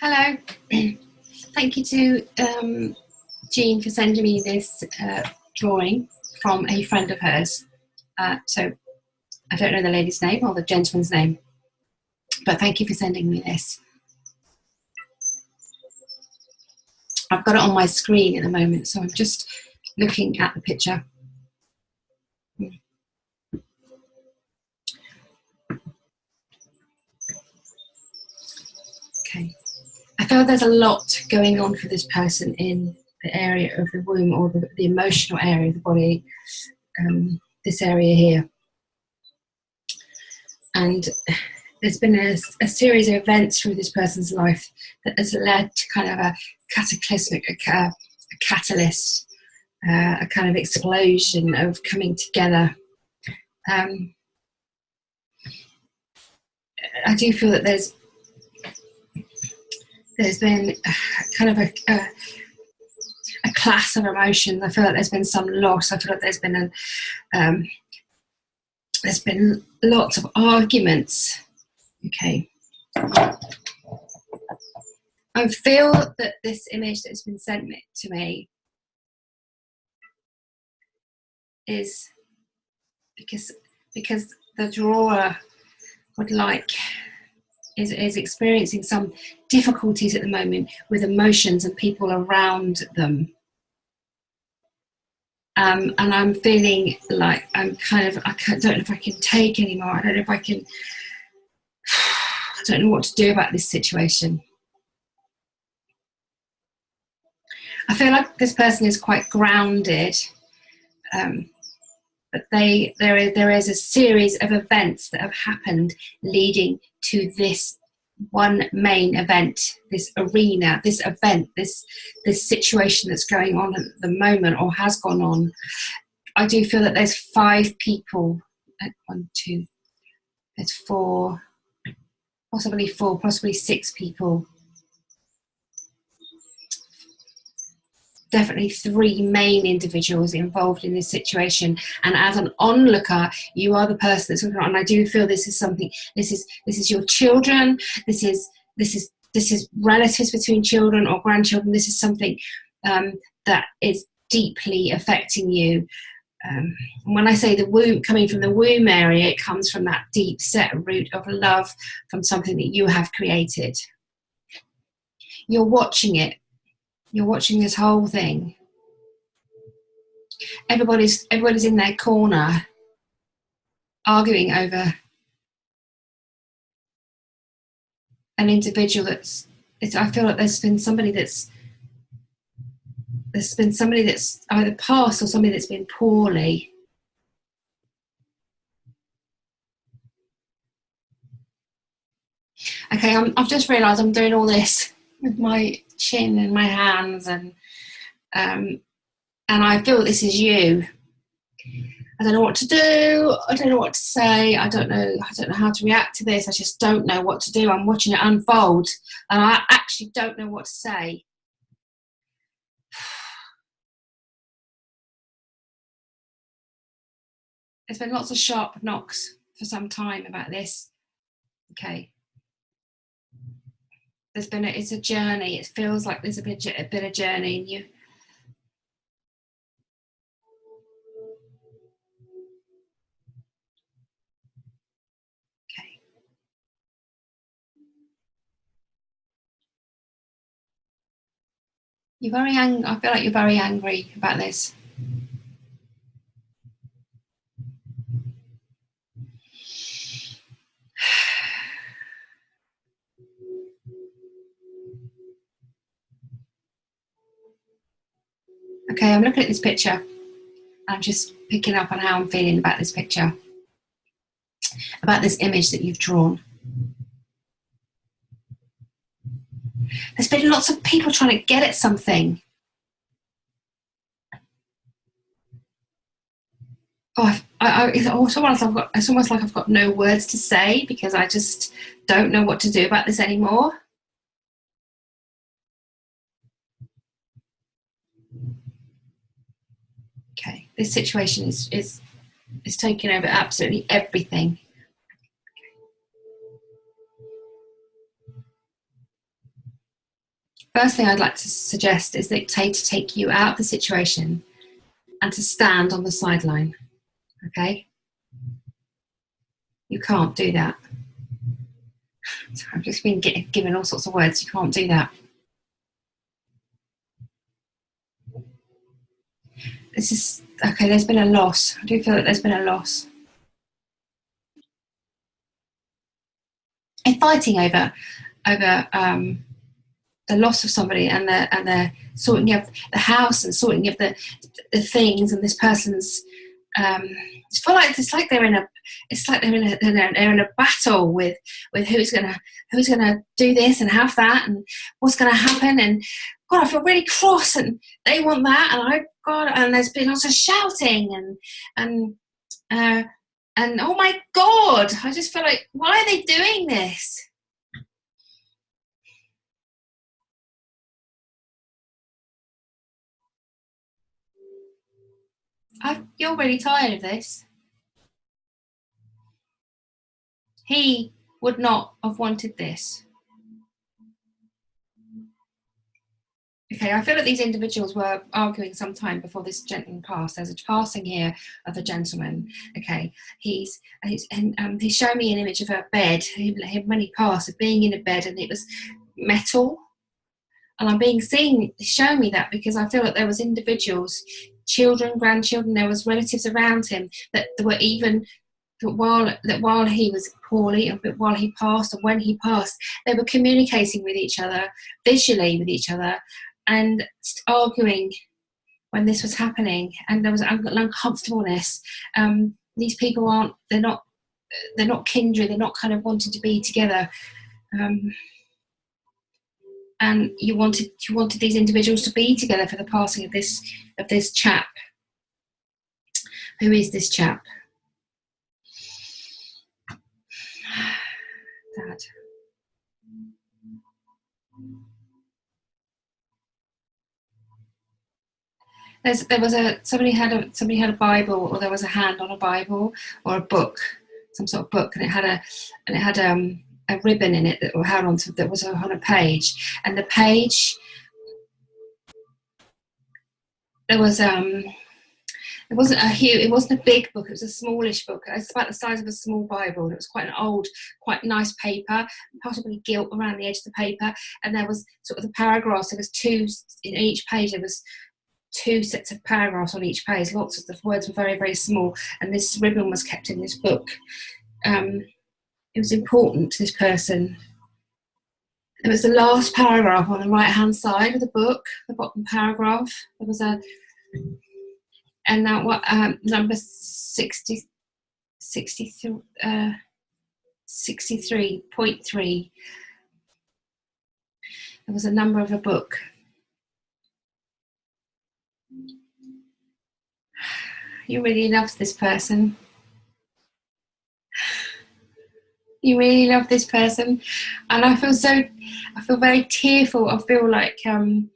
Hello. Thank you to Jean for sending me this drawing from a friend of hers. So I don't know the lady's name or the gentleman's name, but thank you for sending me this. I've got it on my screen at the moment, so I'm just looking at the picture. Okay. I feel there's a lot going on for this person in the area of the womb, or the emotional area of the body, this area here. And there's been a series of events through this person's life that has led to kind of a cataclysmic, a catalyst, a kind of explosion of coming together. I do feel that there's been kind of a clash of emotions. I feel like there's been some loss. I feel like there's been lots of arguments. Okay. I feel that this image that's been sent to me is because the drawer is experiencing some difficulties at the moment with emotions and people around them. And I'm feeling like I don't know if I can take anymore. I don't know if I can, I don't know what to do about this situation. I feel like this person is quite grounded, but there is a series of events that have happened leading to this one main event, this arena, this event, this situation that's going on at the moment or has gone on. I do feel that there's 5 people, there's 4, possibly 4, possibly 6 people. Definitely 3 main individuals involved in this situation, and as an onlooker, you are the person that's looking on. And I do feel this is something. This is your children. This is relatives between children or grandchildren. This is something that is deeply affecting you. When I say the womb, coming from the womb area, it comes from that deep set root of love from something that you have created. You're watching it. You're watching this whole thing. Everybody's in their corner, arguing over an individual I feel like there's been somebody that's either passed or somebody that's been poorly. Okay, I've just realised I'm doing all this with my chin and my hands, and I feel this is you. I don't know what to do. I don't know what to say. I don't know how to react to this. I just don't know what to do. I'm watching it unfold, and I actually don't know what to say. There's been lots of sharp knocks for some time about this. Okay. It's a journey. It feels like there's been a journey in you. Okay. You're very angry. I feel like you're very angry about this. Okay, I'm looking at this picture. I'm just picking up on how I'm feeling about this picture, about this image that you've drawn. There's been lots of people trying to get at something. It's almost like I've got no words to say because I just don't know what to do about this anymore. Okay, this situation is taking over absolutely everything. First thing I'd like to suggest is to take you out of the situation and to stand on the sideline. Okay? You can't do that. So I've just been given all sorts of words. You can't do that. This is okay. There's been a loss. I do feel that there's been a loss. And fighting over the loss of somebody and the sorting of the house and sorting of the things, and this person's it's like they're in a battle with who's gonna do this and have that and what's gonna happen, and God, I feel really cross, and they want that, and there's been lots of shouting and oh my God, I just feel like, why are they doing this? You're really tired of this. He would not have wanted this. Okay, I feel that these individuals were arguing some time before this gentleman passed. There's a passing here of a gentleman. Okay, he's shown me an image of a bed. When he passed, of being in a bed, and it was metal. And I'm being seen, show me that, because I feel that there was individuals, children, grandchildren, there was relatives around him that were even while he was poorly, and while he passed, and when he passed, they were communicating with each other, visually with each other, and arguing when this was happening, and there was an uncomfortableness. These people they're not kindred, they're not kind of wanting to be together. And you wanted these individuals to be together for the passing of this chap. Who is this chap? Dad. Somebody had a Bible, or there was a hand on a Bible or a book, some sort of book, and it had a ribbon in it that was on a page, and the page, it wasn't a big book, it was a smallish book. It's about the size of a small Bible. It was quite an old, quite nice paper, possibly gilt around the edge of the paper, and there was sort of the paragraphs. There was two in each page. There was two sets of paragraphs on each page. Lots of the words were very, very small, and this ribbon was kept in this book. It was important to this person. It was the last paragraph on the right-hand side of the book, the bottom paragraph. There was and now what? Number 63.3. There was a number of a book. You really loved this person. You really love this person, and I feel very tearful. I feel like the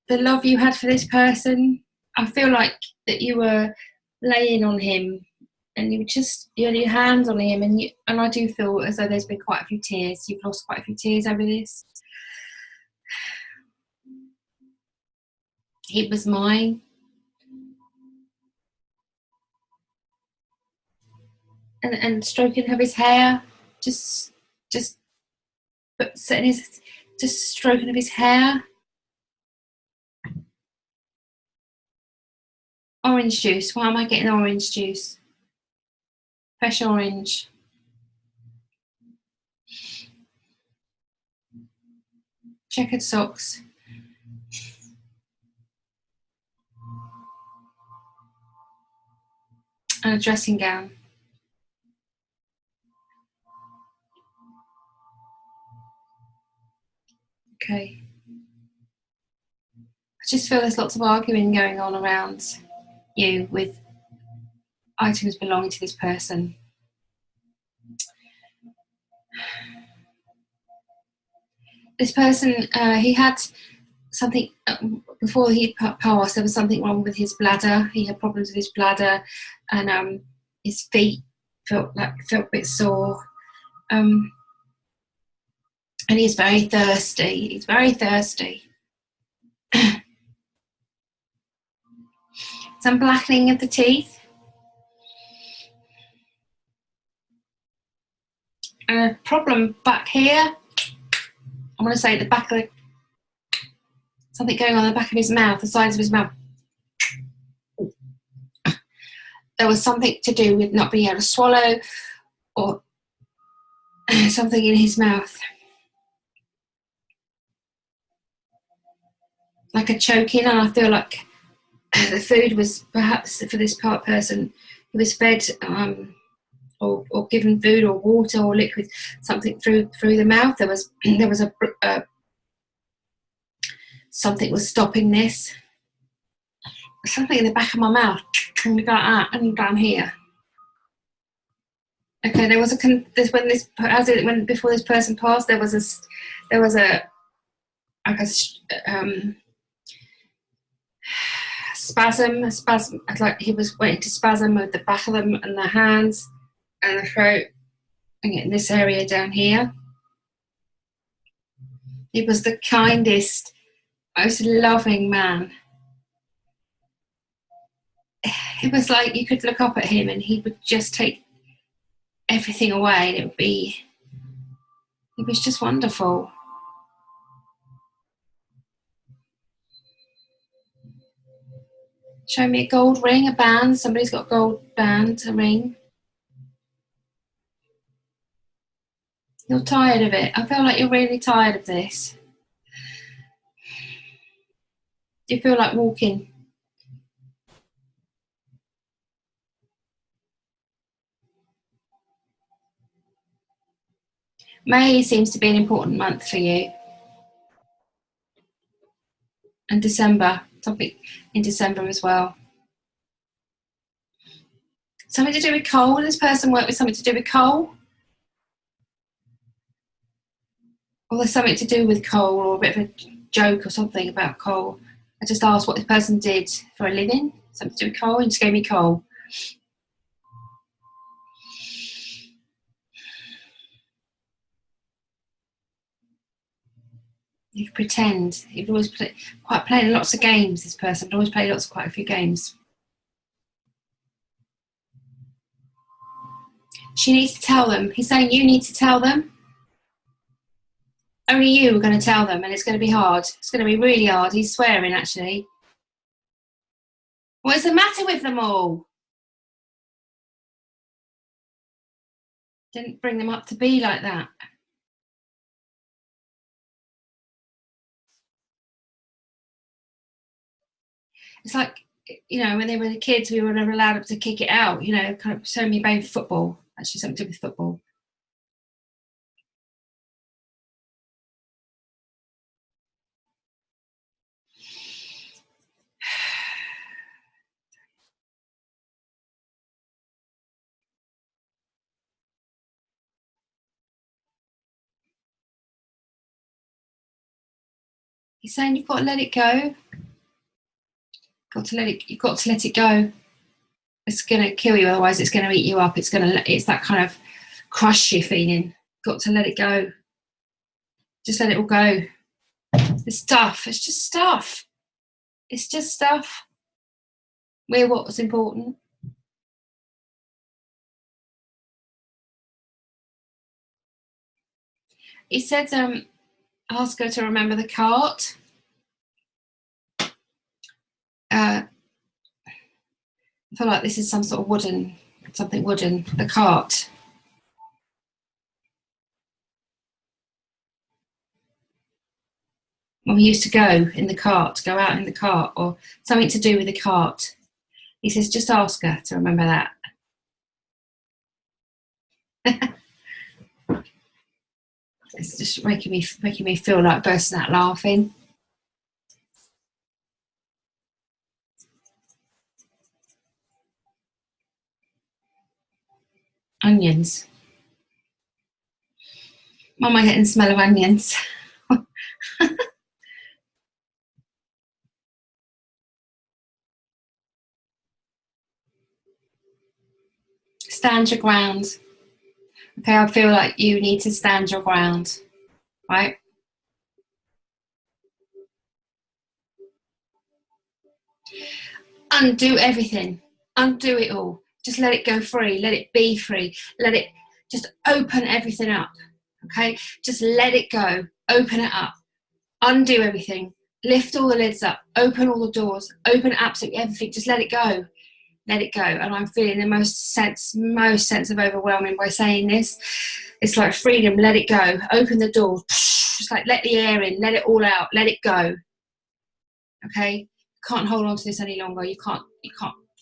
love you had for this person, I feel like that you were laying on him, and you had your hands on him, and I do feel as though there's been quite a few tears. You've lost quite a few tears over this. He was mine. And stroking of his hair, just stroking of his hair. Orange juice. Why am I getting orange juice? Fresh orange. Checkered socks. And a dressing gown. Okay. I just feel there's lots of arguing going on around you with items belonging to this person. This person, he had something before he passed. There was something wrong with his bladder. He had problems with his bladder, and his feet felt a bit sore. And he's very thirsty. He's very thirsty. Some blackening of the teeth. And a problem back here. I want to say the back of the, something going on the back of his mouth, the sides of his mouth. There was something to do with not being able to swallow, or something in his mouth. Like a choking, and I feel like the food was perhaps for this person, he was fed or given food or water or liquid, something through the mouth. There was a something was stopping this. Something in the back of my mouth, and down here. Okay, there was before this person passed, there was a spasm, like he was waiting to spasm with the back of them and the hands and the throat, and in this area down here. He was the kindest, most loving man. It was like you could look up at him and he would just take everything away, and it was just wonderful. Show me a gold ring, a band. Somebody's got a gold band, a ring. You're tired of it. I feel like you're really tired of this. Do you feel like walking? May seems to be an important month for you. And December, something in December as well. Something to do with coal. This person worked with something to do with coal? Or there's something to do with coal, or a bit of a joke or something about coal. I just asked what this person did for a living. Something to do with coal, and just gave me coal. You pretend. You've always played lots of games, this person. Always played quite a few games. She needs to tell them. He's saying you need to tell them. Only you are going to tell them, and it's going to be hard. It's going to be really hard. He's swearing, actually. What's the matter with them all? Didn't bring them up to be like that. It's like, you know, when they were the kids, we were never allowed to kick it out, you know, kind of showing me about football. Actually, something to do with football. He's saying you've got to let it go. You've got to let it go. It's going to kill you, otherwise it's going to eat you up. It's that kind of crush you feeling. Got to let it go. Just let it all go. It's stuff. It's just stuff. It's just stuff. We're what's important. He said, ask her to remember the cart. I feel like this is some sort of something wooden, the cart. When we used to go out in the cart, or something to do with the cart. He says, just ask her to remember that. It's just making me feel like bursting out laughing. Onions. Mum, I'm getting the smell of onions. Stand your ground. Okay, I feel like you need to stand your ground. right? Undo everything. Undo it all. Just let it go free. Let it be free. Let it just open everything up. Okay? Just let it go. Open it up. Undo everything. Lift all the lids up. Open all the doors. Open absolutely everything. Just let it go. Let it go. And I'm feeling the most sense of overwhelming by saying this. It's like freedom. Let it go. Open the door. Just like let the air in. Let it all out. Let it go. Okay? Can't hold on to this any longer. You can't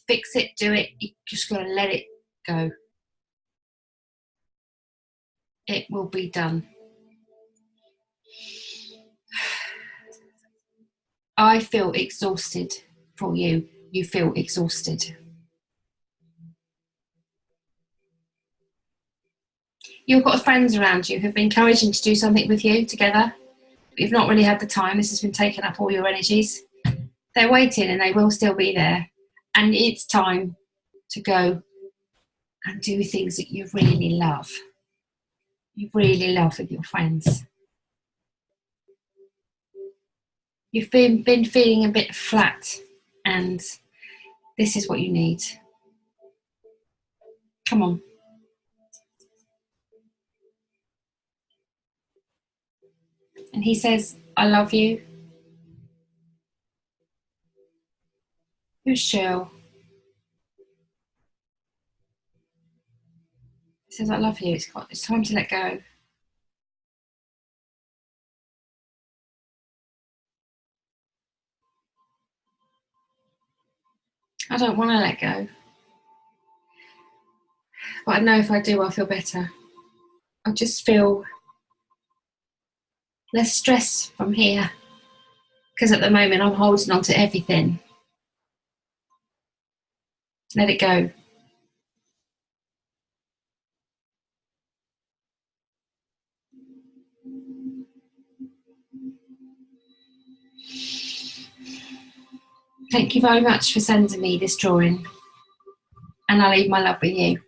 fix it, do it. You just gotta let it go. It will be done. I feel exhausted for you. You feel exhausted. You've got friends around you who've been encouraging to do something with you together. You've not really had the time. This has been taking up all your energies. They're waiting and they will still be there. And it's time to go and do things that you really love. You really love with your friends. You've been feeling a bit flat, and this is what you need. Come on. And he says, I love you. Who's Cheryl? He says, I love you. It's time to let go. I don't want to let go. But I know if I do, I'll feel better. I just feel less stress from here. Because at the moment, I'm holding on to everything. Let it go. Thank you very much for sending me this drawing. And I'll leave my love with you.